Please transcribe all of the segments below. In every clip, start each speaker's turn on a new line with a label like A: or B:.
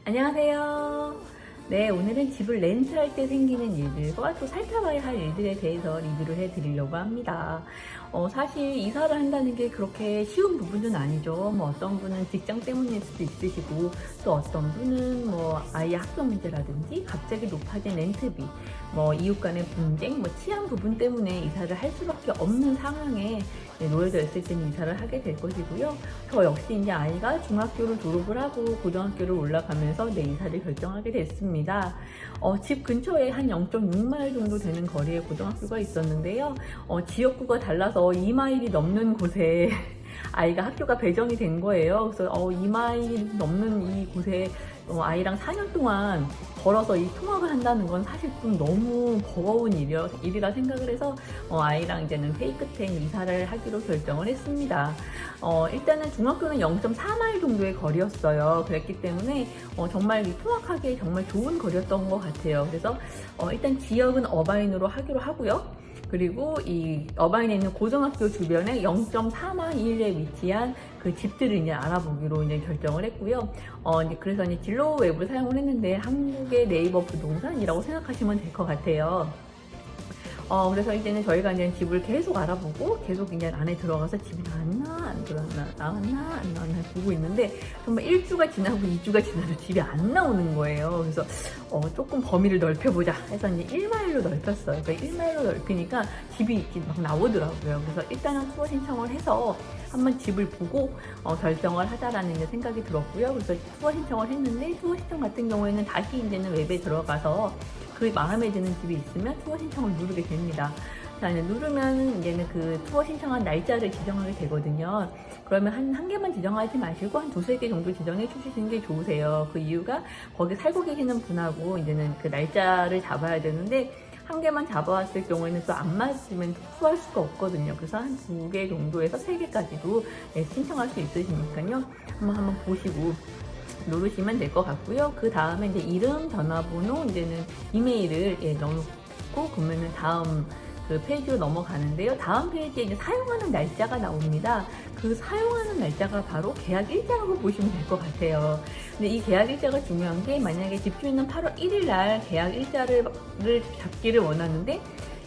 A: 안녕하세요. 네, 오늘은 집을 렌트할 때 생기는 일들과 또 살펴봐야 할 일들에 대해서 리뷰를 해드리려고 합니다. 사실 이사를 한다는 게 그렇게 쉬운 부분은 아니죠. 뭐 어떤 분은 직장 때문일 수도 있으시고, 또 어떤 분은 뭐 아이의 학교 문제라든지 갑자기 높아진 렌트비, 뭐 이웃 간의 분쟁, 뭐 치안 부분 때문에 이사를 할 수밖에 없는 상황에 놓여져 있을 때는 이사를 하게 될 것이고요. 저 역시 이제 아이가 중학교를 졸업을 하고 고등학교를 올라가면서 내 이사를 결정하게 됐습니다. 집 근처에 한 0.6마일 정도 되는 거리에 고등학교가 있었는데요. 지역구가 달라서 2마일이 넘는 곳에 아이가 학교가 배정이 된 거예요. 그래서 2마일 넘는 이 곳에 아이랑 4년 동안 걸어서 이 통학을 한다는 건 사실 좀 너무 버거운 일이라 생각을 해서 아이랑 이제는 회의 끝에 이사를 하기로 결정을 했습니다. 일단은 중학교는 0.4마일 정도의 거리였어요. 그랬기 때문에 정말 이 통학하기에 정말 좋은 거리였던 것 같아요. 그래서 일단 지역은 어바인으로 하기로 하고요. 그리고 이 어바인에 있는 고등학교 주변에 0.4마일에 위치한 그 집들을 이제 알아보기로 이제 결정을 했고요. 그래서 이제 진로 웹을 사용을 했는데 한국의 네이버 부동산이라고 생각하시면 될 것 같아요. 그래서 이제는 저희가 이제 집을 계속 알아보고 계속 이제 안에 들어가서 집이 나왔나 안 들어왔나 나왔나 안 나왔나 보고 있는데 정말 1주가 지나고 2주가 지나도 집이 안 나오는 거예요. 그래서 조금 범위를 넓혀보자 해서 이제 1마일로 넓혔어요. 그러니까 1마일로 넓히니까 집이 있긴 막 나오더라고요. 그래서 일단은 투어 신청을 해서 한번 집을 보고 결정을 하자라는 이제 생각이 들었고요. 그래서 투어 신청을 했는데 투어 신청 같은 경우에는 다시 이제는 웹에 들어가서 그 마음에 드는 집이 있으면 투어 신청을 누르게 됩니다. 자, 이제 누르면 이제는 그 투어 신청한 날짜를 지정하게 되거든요. 그러면 한 개만 지정하지 마시고 한 두세 개 정도 지정해 주시는 게 좋으세요. 그 이유가 거기 살고 계시는 분하고 이제는 그 날짜를 잡아야 되는데 한 개만 잡아왔을 경우에는 또 안 맞으면 투어할 수가 없거든요. 그래서 한 두 개 정도에서 세 개까지도 신청할 수 있으시니까요. 한번 보시고 누르시면 될 것 같고요. 그 다음에 이제 이름, 전화번호, 이제는 이메일을 넣고 그러면은 다음 그 페이지로 넘어가는데요. 다음 페이지에 이제 사용하는 날짜가 나옵니다. 그 사용하는 날짜가 바로 계약 일자라고 보시면 될 것 같아요. 근데 이 계약 일자가 중요한 게 만약에 집주인은 8월 1일 날 계약 일자를 잡기를 원하는데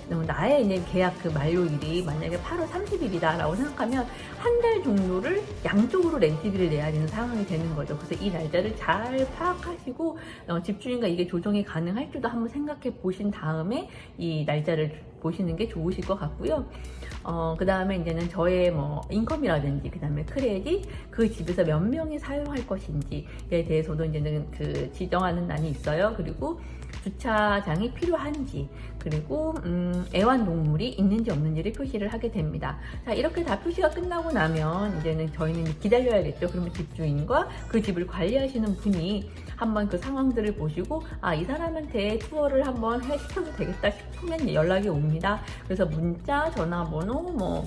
A: 나의 이제 계약 그 만료일이 만약에 8월 30일이다 라고 생각하면 한 달 정도를 양쪽으로 렌트비를 내야 되는 상황이 되는 거죠. 그래서 이 날짜를 잘 파악하시고 집주인과 이게 조정이 가능할지도 한번 생각해 보신 다음에 이 날짜를 보시는 게 좋으실 것 같고요. 그 다음에 이제는 저의 뭐 인컴이라든지 그 다음에 크레딧, 그 집에서 몇 명이 사용할 것인지에 대해서도 이제는 그 지정하는欄이 있어요. 그리고 주차장이 필요한지, 그리고 애완동물이 있는지 없는지를 표시를 하게 됩니다. 자, 이렇게 다 표시가 끝나고 나면 이제는 저희는 기다려야겠죠. 그러면 집주인과 그 집을 관리하시는 분이 한번 그 상황들을 보시고 이 사람한테 투어를 한번 시켜도 되겠다 싶으면 연락이 옵니다. 그래서 문자, 전화번호, 뭐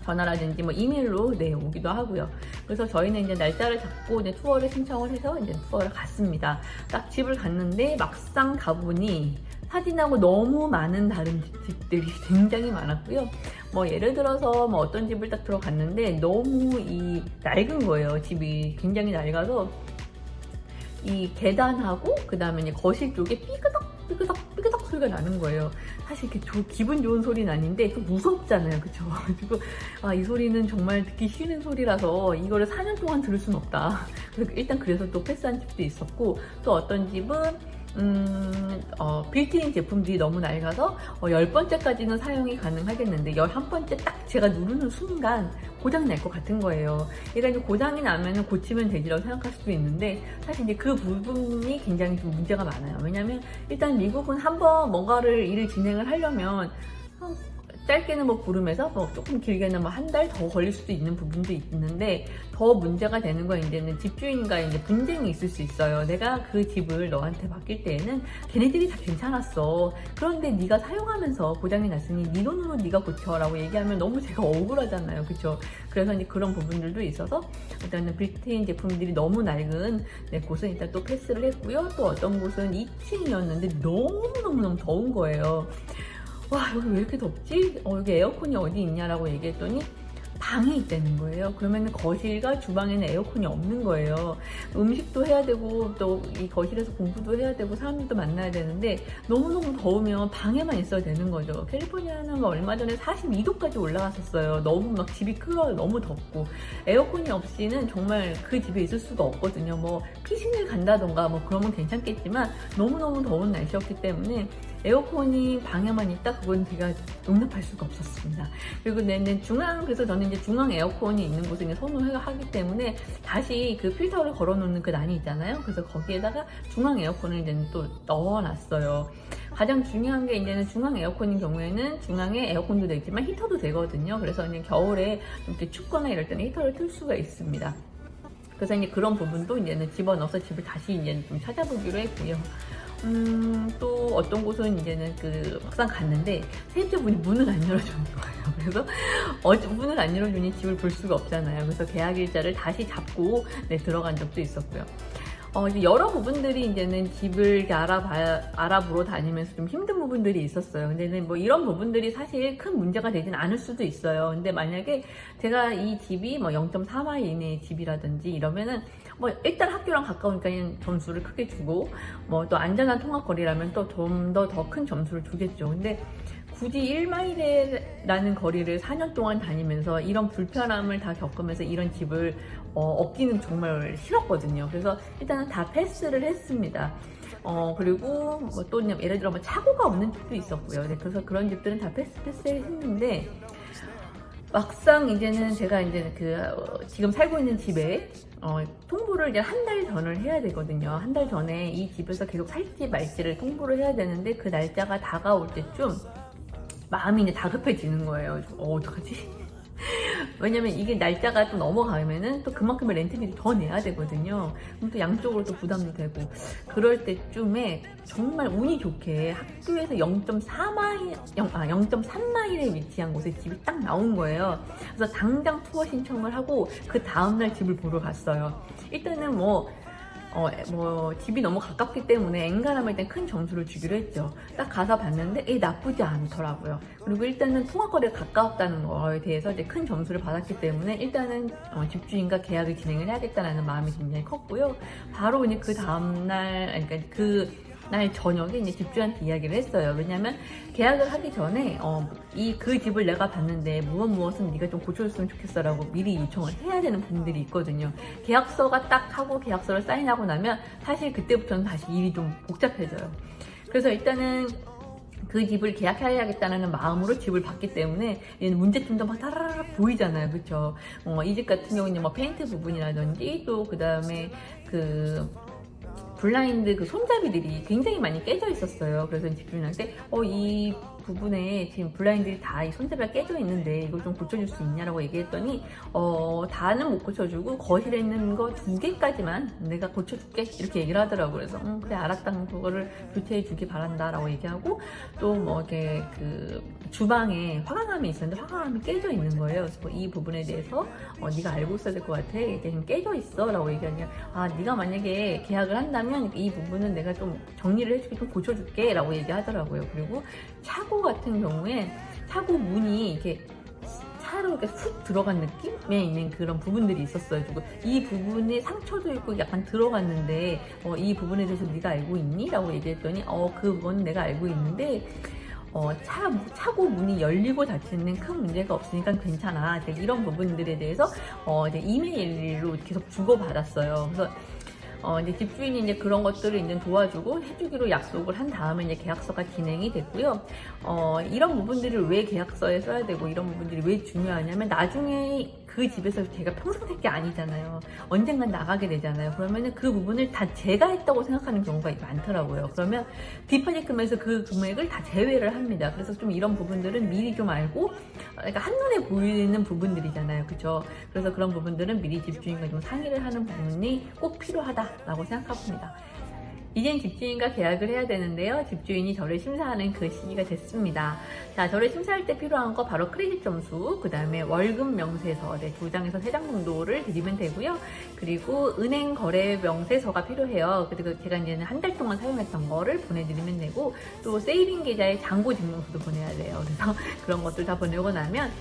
A: 전화라든지 뭐 이메일로 오기도 하고요. 그래서 저희는 이제 날짜를 잡고 이제 투어를 신청을 해서 이제 투어를 갔습니다. 딱 집을 갔는데 막상 가보니 사진하고 너무 많은 다른 집들이 굉장히 많았고요. 뭐 예를 들어서 뭐 어떤 집을 딱 들어갔는데 너무 낡은 거예요. 집이 굉장히 낡아서 이 계단하고 그 다음에 이제 거실 쪽에 삐그덕 소리가 나는 거예요. 사실 이렇게 기분 좋은 소리는 아닌데 좀 무섭잖아요. 그쵸? 그리고 이 소리는 정말 듣기 싫은 소리라서 이거를 4년 동안 들을 순 없다. 일단 그래서 또 패스한 집도 있었고, 또 어떤 집은 빌트인 제품들이 너무 낡아서 10번째까지는 사용이 가능하겠는데 11번째 딱 제가 누르는 순간 고장이 날 것 같은 거예요. 그러니까 고장이 나면 고치면 되지라고 생각할 수도 있는데 사실 이제 그 부분이 굉장히 좀 문제가 많아요. 왜냐면 일단 미국은 한번 뭔가를 일을 진행을 하려면 짧게는 뭐 부름에서 조금 길게는 뭐 한 달 더 걸릴 수도 있는 부분도 있는데 더 문제가 되는 건 이제는 집주인과 이제 분쟁이 있을 수 있어요. 내가 그 집을 너한테 맡길 때에는 걔네들이 다 괜찮았어. 그런데 네가 사용하면서 고장이 났으니 네 돈으로 네가 고쳐라고 얘기하면 너무 제가 억울하잖아요. 그쵸? 그래서 이제 그런 부분들도 있어서 일단은 빌트인 제품들이 너무 낡은 곳은 일단 또 패스를 했고요. 또 어떤 곳은 2층이었는데 너무너무 더운 거예요. 와, 여기 왜 이렇게 덥지? 여기 에어컨이 어디 있냐라고 얘기했더니 방에 있다는 거예요. 그러면 거실과 주방에는 에어컨이 없는 거예요. 음식도 해야 되고 또 이 거실에서 공부도 해야 되고 사람들도 만나야 되는데 너무너무 더우면 방에만 있어야 되는 거죠. 캘리포니아는 얼마 전에 42도까지 올라갔었어요. 너무 막 집이 크고 너무 덥고 에어컨이 없이는 정말 그 집에 있을 수가 없거든요. 뭐 피신을 간다던가 뭐 그러면 괜찮겠지만 너무너무 더운 날씨였기 때문에 에어컨이 방에만 있다? 그건 제가 용납할 수가 없었습니다. 그리고 그래서 저는 이제 중앙 에어컨이 있는 곳을 이제 선호하기 때문에 다시 그 필터를 걸어 놓는 그 난이 있잖아요. 그래서 거기에다가 중앙 에어컨을 이제 또 넣어놨어요. 가장 중요한 게 이제는 중앙 에어컨인 경우에는 중앙에 에어컨도 되지만 히터도 되거든요. 그래서 이제 겨울에 이렇게 춥거나 이럴 때는 히터를 틀 수가 있습니다. 그래서 이제 그런 부분도 이제는 집어넣어서 집을 다시 이제 좀 찾아보기로 했고요. 또 어떤 곳은 이제는 막상 갔는데 세입자분이 문을 안 열어주는 거예요. 그래서 문을 안 열어주니 집을 볼 수가 없잖아요. 그래서 계약일자를 다시 잡고 들어간 적도 있었고요. 이제 여러 부분들이 이제는 집을 이렇게 알아보러 다니면서 좀 힘든 부분들이 있었어요. 근데 뭐 이런 부분들이 사실 큰 문제가 되진 않을 수도 있어요. 근데 만약에 제가 이 집이 뭐 0.4마일 이내의 집이라든지 이러면은 뭐 일단 학교랑 가까우니까 점수를 크게 주고 뭐 또 안전한 통학거리라면 또 좀 더 큰 점수를 주겠죠. 근데 굳이 1마일이라는 거리를 4년 동안 다니면서 이런 불편함을 다 겪으면서 이런 집을 얻기는 정말 싫었거든요. 그래서 일단은 다 패스를 했습니다. 그리고 뭐 또 예를 들어 뭐 차고가 없는 집도 있었고요. 그래서 그런 집들은 다 패스했는데 막상 이제는 제가 이제 지금 살고 있는 집에 통보를 이제 한 달 전을 해야 되거든요. 한 달 전에 이 집에서 계속 살지 말지를 통보를 해야 되는데 그 날짜가 다가올 때쯤 마음이 이제 다급해지는 거예요. 어떡하지? 왜냐면 이게 날짜가 또 넘어가면은 또 그만큼의 렌트비를 더 내야 되거든요. 그럼 또 양쪽으로 또 부담도 되고 그럴 때쯤에 정말 운이 좋게 학교에서 0.3마일에 위치한 곳에 집이 딱 나온 거예요. 그래서 당장 투어 신청을 하고 그 다음날 집을 보러 갔어요. 일단은 집이 너무 가깝기 때문에 엔간하면 일단 큰 점수를 주기로 했죠. 딱 가서 봤는데 나쁘지 않더라고요. 그리고 일단은 통학거리가 가까웠다는 거에 대해서 이제 큰 점수를 받았기 때문에 일단은 집주인과 계약을 진행을 해야겠다는 마음이 굉장히 컸고요. 바로 이제 그 다음날, 그러니까 날 저녁에 이제 집주인한테 이야기를 했어요. 왜냐면 계약을 하기 전에 그 집을 내가 봤는데 무엇은 네가 좀 고쳐줬으면 좋겠어라고 미리 요청을 해야 되는 부분들이 있거든요. 계약서가 딱 하고 계약서를 사인하고 나면 사실 그때부터는 다시 일이 좀 복잡해져요. 그래서 일단은 그 집을 계약해야겠다는 마음으로 집을 봤기 때문에 얘는 문제점도 막 타라락 보이잖아요. 그렇죠? 이 집 같은 경우는 뭐 페인트 부분이라든지 또 그다음에 블라인드 손잡이들이 굉장히 많이 깨져 있었어요. 그래서 집주인한테 이 부분에 지금 블라인드들이 다 이 손잡이가 깨져 있는데 이걸 좀 고쳐줄 수 있냐라고 얘기했더니 다는 못 고쳐주고 거실에 있는 거 2개까지만 내가 고쳐줄게 이렇게 얘기를 하더라고요. 그래서 그래 알았다, 그거를 교체해 주기 바란다 라고 얘기하고 또 뭐 이렇게 주방에 화강암이 있었는데 화강암이 깨져 있는 거예요. 그래서 이 부분에 대해서 네가 알고 있어야 될 것 같아. 이게 지금 깨져 있어 라고 얘기하니까 네가 만약에 계약을 한다면 이 부분은 내가 좀 정리를 해줄게, 좀 고쳐줄게 라고 얘기하더라고요. 그리고 차고 같은 경우에 차고 문이 이렇게 차로 이렇게 훅 들어간 느낌에 있는 그런 부분들이 있었어요. 그리고 이 부분에 상처도 있고 약간 들어갔는데 이 부분에 대해서 네가 알고 있니? 라고 얘기했더니 그건 내가 알고 있는데 차고 문이 열리고 닫히는 큰 문제가 없으니까 괜찮아. 이런 부분들에 대해서 이제 이메일로 계속 주고받았어요. 그래서 이제 집주인이 이제 그런 것들을 이제 도와주고 해주기로 약속을 한 다음에 이제 계약서가 진행이 됐고요. 이런 부분들을 왜 계약서에 써야 되고 이런 부분들이 왜 중요하냐면 나중에 그 집에서 제가 평생 살 게 아니잖아요. 언젠간 나가게 되잖아요. 그러면은 그 부분을 다 제가 했다고 생각하는 경우가 많더라고요. 그러면 디파짓 금액에서 그 금액을 다 제외를 합니다. 그래서 좀 이런 부분들은 미리 좀 알고, 그러니까 한눈에 보이는 부분들이잖아요. 그죠? 그래서 그런 부분들은 미리 집주인과 좀 상의를 하는 부분이 꼭 필요하다라고 생각합니다. 이젠 집주인과 계약을 해야 되는데요. 집주인이 저를 심사하는 그 시기가 됐습니다. 자, 저를 심사할 때 필요한 거 바로 크레딧 점수, 그 다음에 월급 명세서 2장에서 3장 정도를 드리면 되고요. 그리고 은행 거래 명세서가 필요해요. 그리고 제가 이제는 한 달 동안 사용했던 거를 보내드리면 되고, 또 세이빙 계좌의 잔고 증명서도 보내야 돼요. 그래서 그런 것들 다 보내고 나면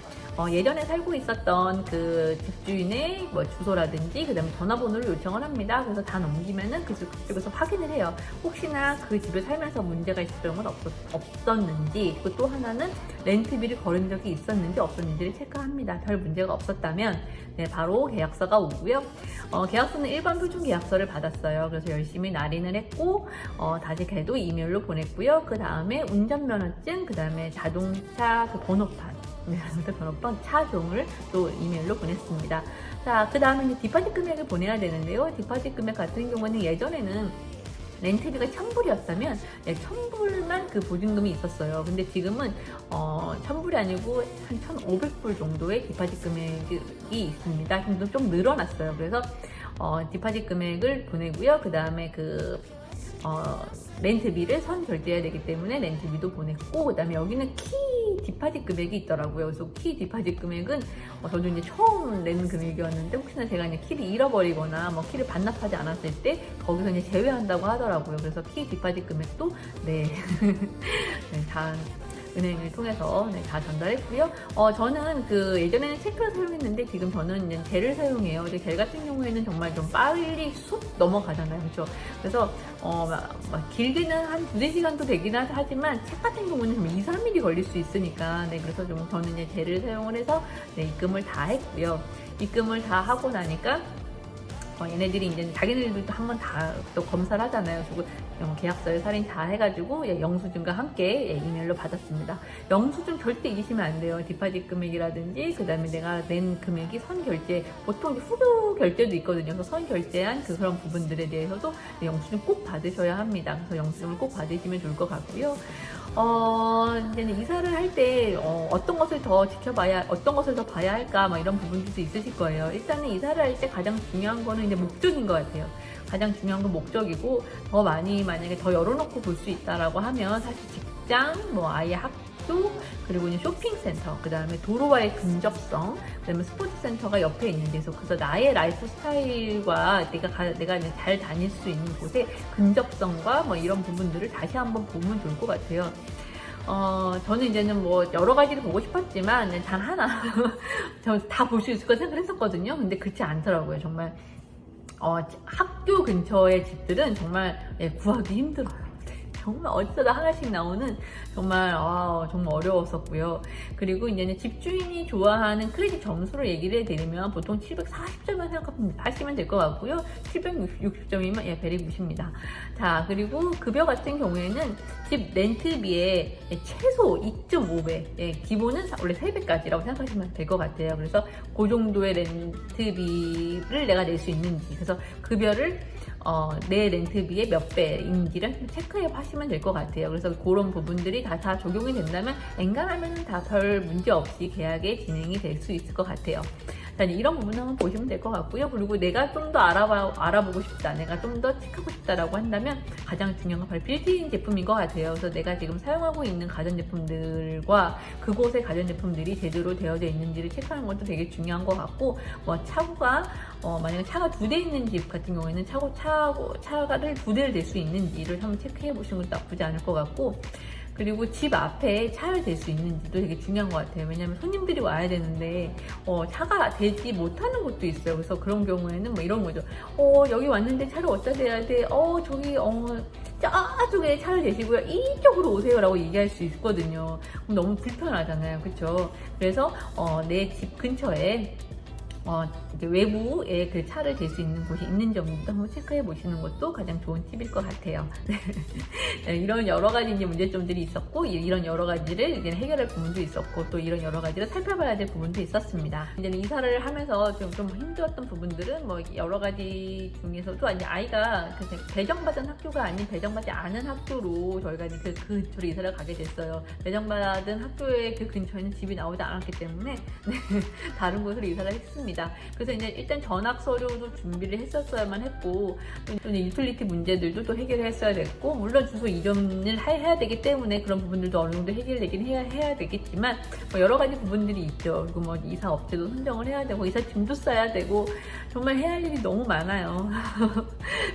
A: 예전에 살고 있었던 그 집주인의 뭐 주소라든지 그다음에 전화번호를 요청을 합니다. 그래서 다 넘기면은 그쪽에서 확인을 해요. 혹시나 그 집에 살면서 문제가 있었던 건 없었는지, 그리고 또 하나는 렌트비를 거른 적이 있었는지 없었는지를 체크합니다. 별 문제가 없었다면 네, 바로 계약서가 오고요. 계약서는 일반 표준 계약서를 받았어요. 그래서 열심히 날인을 했고 다시 걔도 이메일로 보냈고요. 그 다음에 운전면허증, 그 다음에 자동차 그 번호판, 번호판 차종을 또 이메일로 보냈습니다. 자, 그 다음에 이제 디파짓 금액을 보내야 되는데요. 디파짓 금액 같은 경우는 예전에는 렌트비가 1,000불이었다면 1,000불만 그 보증금이 있었어요. 근데 지금은 1,000불이 아니고 한 1,500불 정도의 디파짓 금액이 있습니다. 근데 좀 늘어났어요. 그래서 디파짓 금액을 보내고요. 그 다음에 렌트비를 선 결제해야 되기 때문에 렌트비도 보냈고, 그 다음에 여기는 키 디파짓 금액이 있더라고요. 그래서 키 디파짓 금액은 저도 이제 처음 낸 금액이었는데, 혹시나 제가 이제 키를 잃어버리거나 뭐 키를 반납하지 않았을 때 거기서 이제 제외한다고 하더라고요. 그래서 키 디파짓 금액도 네, 다 은행을 통해서 다 전달했고요. 저는 그 예전에는 체크를 사용했는데 지금 저는 이제 젤을 사용해요. 근데 젤 같은 경우에는 정말 좀 빨리 쑥 넘어가잖아요. 그렇죠? 그래서 막 길게는 한 2-3시간도 되긴 하지만 책 같은 경우는 좀 2-3일이 걸릴 수 있으니까 네, 그래서 좀 저는 이제 젤을 사용을 해서 네, 입금을 다 했고요. 입금을 다 하고 나니까 얘네들이 이제 자기네들도 한번 다 또 검사를 하잖아요. 그리고 계약서에 살인 다 해가지고 영수증과 함께 이메일로 받았습니다. 영수증 절대 잊으시면 안 돼요. 디파짓 금액이라든지 그 다음에 내가 낸 금액이 선 결제, 보통 후조 결제도 있거든요. 그래서 선 결제한 그런 부분들에 대해서도 영수증 꼭 받으셔야 합니다. 그래서 영수증을 꼭 받으시면 좋을 것 같고요. 이제는 이사를 할 때 어떤 것을 더 지켜봐야, 어떤 것을 더 봐야 할까, 막 이런 부분들도 있으실 거예요. 일단은 이사를 할 때 가장 중요한 거는 이제 목적인 것 같아요. 가장 중요한 건 목적이고, 더 많이 만약에 더 열어놓고 볼 수 있다라고 하면 사실 직장, 뭐 아이의 학교, 그리고 이제 쇼핑센터, 그 다음에 도로와의 근접성, 그 다음에 스포츠센터가 옆에 있는 데서, 그래서 나의 라이프 스타일과 내가 이제 잘 다닐 수 있는 곳의 근접성과 뭐 이런 부분들을 다시 한번 보면 좋을 것 같아요. 저는 이제는 뭐 여러 가지를 보고 싶었지만 단 하나 저 다 볼 수 있을 거 생각을 했었거든요. 근데 그렇지 않더라고요. 정말 학교 근처의 집들은 정말 구하기 힘들어요. 정말 어디서다 하나씩 나오는 정말 정말 어려웠었고요. 그리고 이제는 집주인이 좋아하는 크레딧 점수를 얘기를 해드리면 보통 740점만 생각하시면 될 것 같고요. 760점이면 베리 굿입니다. 자, 그리고 급여 같은 경우에는 집 렌트비의 최소 2.5배, 기본은 원래 3배까지라고 생각하시면 될 것 같아요. 그래서 그 정도의 렌트비를 내가 낼 수 있는지, 그래서 급여를 내 렌트비의 몇 배인지를 체크해 하시면 될 것 같아요. 그래서 그런 부분들이 다 적용이 된다면 엔간하면 다 별 문제 없이 계약에 진행이 될 수 있을 것 같아요. 자, 이런 부분 한번 보시면 될 것 같고요. 그리고 내가 좀 더 알아보고 싶다, 내가 좀 더 체크하고 싶다라고 한다면 가장 중요한 건 바로 빌트인 제품인 것 같아요. 그래서 내가 지금 사용하고 있는 가전제품들과 그곳의 가전제품들이 제대로 되어져 있는지를 체크하는 것도 되게 중요한 것 같고, 뭐 차고가 만약에 차가 2대 있는 집 같은 경우에는 차가를 2대를 댈 수 있는지를 한번 체크해 보시는 것도 나쁘지 않을 것 같고, 그리고 집 앞에 차를 댈 수 있는지도 되게 중요한 것 같아요. 왜냐하면 손님들이 와야 되는데 차가 대지 못하는 곳도 있어요. 그래서 그런 경우에는 뭐 이런 거죠. 여기 왔는데 차를 어디다 대야 돼? 저기 저쪽에 차를 대시고요, 이쪽으로 오세요 라고 얘기할 수 있거든요. 그럼 너무 불편하잖아요. 그쵸? 그래서 내 집 근처에 이제 외부에 그 차를 댈 수 있는 곳이 있는 점도 한번 체크해 보시는 것도 가장 좋은 팁일 것 같아요. 이런 여러 가지 이제 문제점들이 있었고, 이런 여러 가지를 이제 해결할 부분도 있었고, 또 이런 여러 가지를 살펴봐야 될 부분도 있었습니다. 이제는 이사를 하면서 좀 힘들었던 부분들은 뭐 여러 가지 중에서도 이제 아이가 배정받은 학교가 아닌 배정받지 않은 학교로 저희가 이제 그 근처로 이사를 가게 됐어요. 배정받은 학교의 그 근처에는 집이 나오지 않았기 때문에 다른 곳으로 이사를 했습니다. 그래서 이제 일단 전학 서류도 준비를 했었어야만 했고, 또 유틸리티 문제들도 또 해결했어야 됐고, 물론 주소 이전을 해야 되기 때문에 그런 부분들도 어느 정도 해결되긴 해야 되겠지만, 뭐 여러 가지 부분들이 있죠. 그리고 뭐 이사 업체도 선정을 해야 되고, 이사 짐도 싸야 되고, 정말 해야 할 일이 너무 많아요.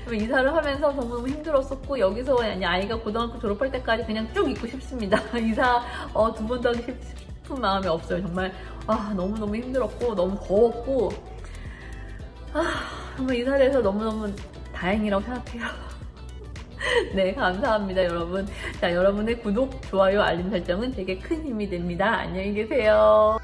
A: 이사를 하면서 너무 힘들었었고, 여기서 아이가 고등학교 졸업할 때까지 그냥 쭉 있고 싶습니다. 이사 2번도 하기 싶은 마음이 없어요. 정말 너무너무 힘들었고 너무 더웠고 정말 이사를 해서 너무너무 다행이라고 생각해요. 네, 감사합니다, 여러분. 자, 여러분의 구독, 좋아요, 알림 설정은 되게 큰 힘이 됩니다. 안녕히 계세요.